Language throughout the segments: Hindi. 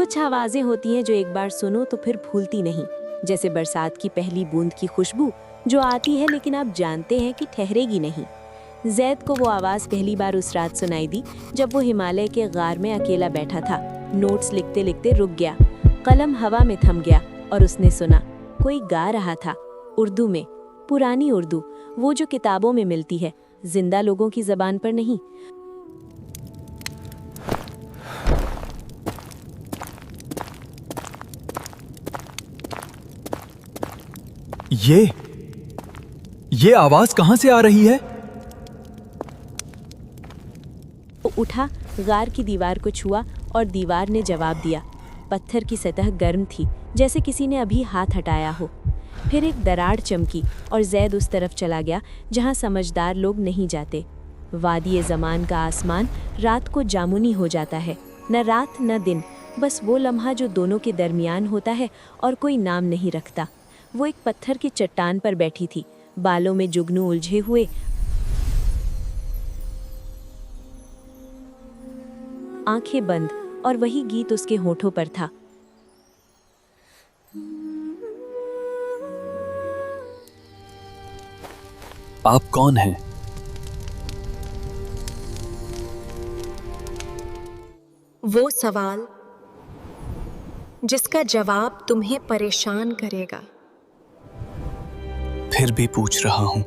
कुछ आवाजें होती हैं जो एक बार सुनो तो फिर भूलती नहीं, जैसे बरसात की पहली बूंद की खुशबू जो आती है लेकिन आप जानते हैं कि ठहरेगी नहीं। जैद को वो आवाज़ पहली बार उस रात सुनाई दी जब वो हिमालय के गार में अकेला बैठा था। नोट्स लिखते लिखते रुक गया, कलम हवा में थम गया और उसने सुना कोई गा रहा था, उर्दू में, पुरानी उर्दू, वो जो किताबों में मिलती है, जिंदा लोगों की जबान पर नहीं। ये आवाज कहां से आ रही है? वो उठा, गार की दीवार को छुआ और दीवार ने जवाब दिया। पत्थर की सतह गर्म थी, जैसे किसी ने अभी हाथ हटाया हो। फिर एक दरार चमकी और जैद उस तरफ चला गया जहां समझदार लोग नहीं जाते। वादी ज़मान का आसमान रात को जामुनी हो जाता है, न रात न दिन, बस वो लम्हा जो दोनों के दरमियान होता है और कोई नाम नहीं रखता। वो एक पत्थर की चट्टान पर बैठी थी, बालों में जुगनू उलझे हुए, आंखें बंद, और वही गीत उसके होठों पर था। आप कौन हैं? वो सवाल जिसका जवाब तुम्हें परेशान करेगा। फिर भी पूछ रहा हूं।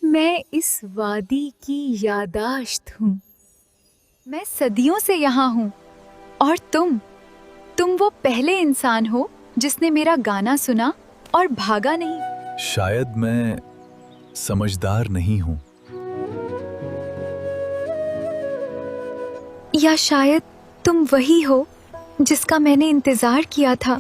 मैं इस वादी की यादाश्त हूँ। मैं सदियों से यहाँ हूँ और तुम वो पहले इंसान हो जिसने मेरा गाना सुना और भागा नहीं। शायद मैं समझदार नहीं हूँ, या शायद तुम वही हो जिसका मैंने इंतजार किया था।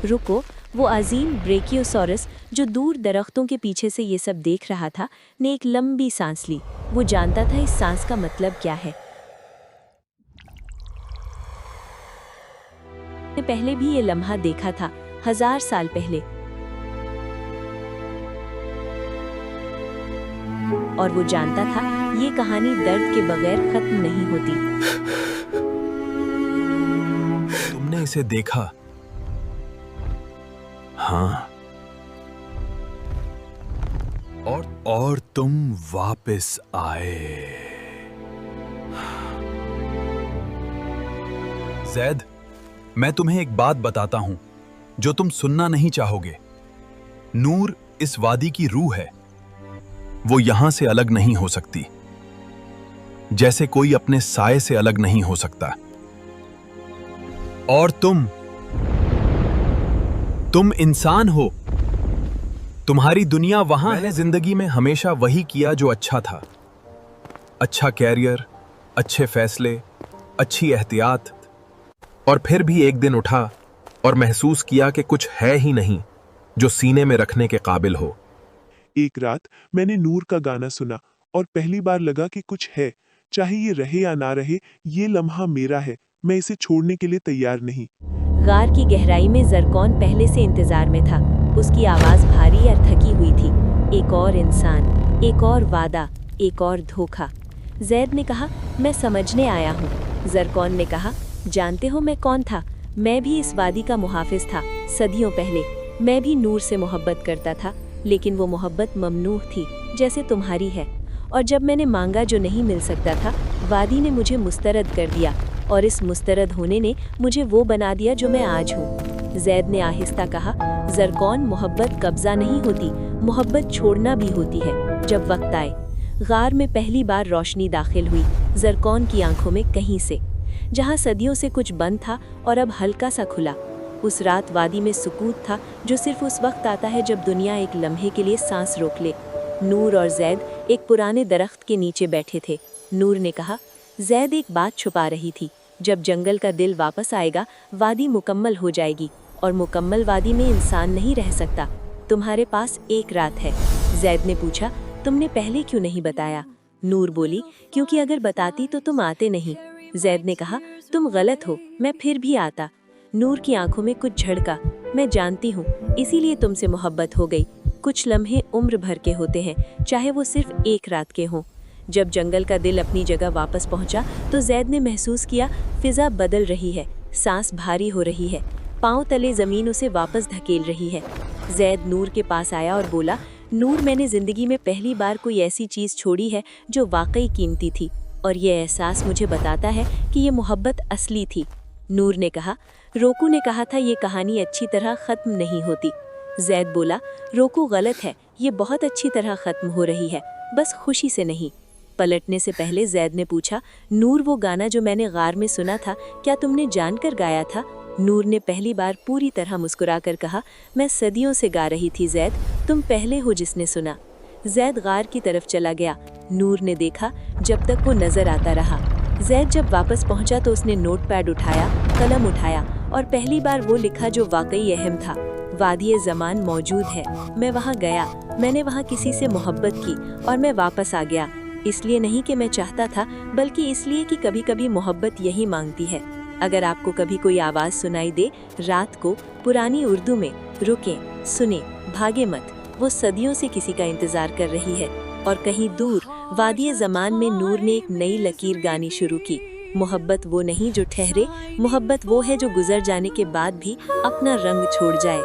रुको, वो अजीम ब्रेकियोसॉरस जो दूर दरख्तों के पीछे से ये सब देख रहा था ने एक लंबी सांस ली। वो जानता था इस सांस का मतलब क्या है। ने पहले भी ये लम्हा देखा था, 1000 साल पहले, और वो जानता था ये कहानी दर्द के बगैर खत्म नहीं होती। तुमने इसे देखा? हाँ, और तुम वापस आए। जैद, मैं तुम्हें एक बात बताता हूं जो तुम सुनना नहीं चाहोगे। नूर इस वादी की रूह है। वो यहां से अलग नहीं हो सकती, जैसे कोई अपने साए से अलग नहीं हो सकता। और तुम इंसान हो। तुम्हारी दुनिया वहां है। जिंदगी में हमेशा वही किया जो अच्छा था। अच्छा कैरियर, अच्छे फैसले, अच्छी एहतियात। और फिर भी एक दिन उठा और महसूस किया कि कुछ है ही नहीं जो सीने में रखने के काबिल हो। एक रात मैंने नूर का गाना सुना और पहली बार लगा कि कुछ है, चाहे ये रहे या ना रहे, ये लम्हा मेरा है। मैं इसे छोड़ने के लिए तैयार नहीं। गार की गहराई में ज़रकौन पहले से इंतजार में था। उसकी आवाज़ भारी और थकी हुई थी। एक और इंसान, एक और वादा, एक और धोखा। जैद ने कहा, मैं समझने आया हूँ। ज़रकौन ने कहा, जानते हो मैं कौन था? मैं भी इस वादी का मुहाफिज था, सदियों पहले। मैं भी नूर से मोहब्बत करता था, लेकिन वो मोहब्बत ममनूह थी, जैसे तुम्हारी है। और जब मैंने मांगा जो नहीं मिल सकता था, वादी ने मुझे मुस्तरद कर दिया, और इस मुस्तरद होने ने मुझे वो बना दिया जो मैं आज हूँ। जैद ने आहिस्ता कहा, ज़रकौन, मोहब्बत कब्जा नहीं होती, मोहब्बत छोड़ना भी होती है जब वक्त आए। गार में पहली बार रोशनी दाखिल हुई ज़रकौन की आंखों में, कहीं से जहाँ सदियों से कुछ बंद था और अब हल्का सा खुला। उस रात वादी में सुकूत था जो सिर्फ उस वक्त आता है जब दुनिया एक लम्हे के लिए सांस रोक ले। नूर और जैद एक पुराने दरख्त के नीचे बैठे थे। नूर ने कहा, जैद एक बात छुपा रही थी, जब जंगल का दिल वापस आएगा वादी मुकम्मल हो जाएगी, और मुकम्मल वादी में इंसान नहीं रह सकता। तुम्हारे पास एक रात है। जैद ने पूछा, तुमने पहले क्यों नहीं बताया? नूर बोली, क्योंकि अगर बताती तो तुम आते नहीं। जैद ने कहा, तुम गलत हो, मैं फिर भी आता। नूर की आंखों में कुछ झड़का। मैं जानती हूँ, इसीलिए तुमसे मोहब्बत हो गई। कुछ लम्हे उम्र भर के होते हैं, चाहे वो सिर्फ एक रात के हों। जब जंगल का दिल अपनी जगह वापस पहुंचा तो जैद ने महसूस किया फिजा बदल रही है, सांस भारी हो रही है, पांव तले जमीन उसे वापस धकेल रही है। जैद नूर के पास आया और बोला, नूर, मैंने जिंदगी में पहली बार कोई ऐसी चीज छोड़ी है जो वाकई कीमती थी, और ये एहसास मुझे बताता है कि ये मोहब्बत असली थी। नूर ने कहा, रोकू ने कहा था ये कहानी अच्छी तरह खत्म नहीं होती। जैद बोला, रोकू गलत है, ये बहुत अच्छी तरह खत्म हो रही है, बस खुशी से नहीं। पलटने से पहले जैद ने पूछा, नूर, वो गाना जो मैंने गार में सुना था, क्या तुमने जानकर गाया था? नूर ने पहली बार पूरी तरह मुस्कुराकर कहा, मैं सदियों से गा रही थी जैद, तुम पहले हो जिसने सुना। जैद गार की तरफ चला गया। नूर ने देखा जब तक वो नजर आता रहा। जैद जब वापस पहुंचा तो उसने नोटपैड उठाया, कलम उठाया और पहली बार वो लिखा जो वाकई अहम था। वादिये ज़मान मौजूद है, मैं वहाँ गया, मैंने वहाँ किसी से मोहब्बत की और मैं वापस आ गया। इसलिए नहीं कि मैं चाहता था, बल्कि इसलिए कि कभी कभी मोहब्बत यही मांगती है। अगर आपको कभी कोई आवाज़ सुनाई दे रात को पुरानी उर्दू में, रुकें, सुने, भागे मत, वो सदियों से किसी का इंतज़ार कर रही है। और कहीं दूर वादिये ज़मान में नूर ने एक नई लकीर गानी शुरू की। मोहब्बत वो नहीं जो ठहरे, मोहब्बत वो है जो गुजर जाने के बाद भी अपना रंग छोड़ जाए।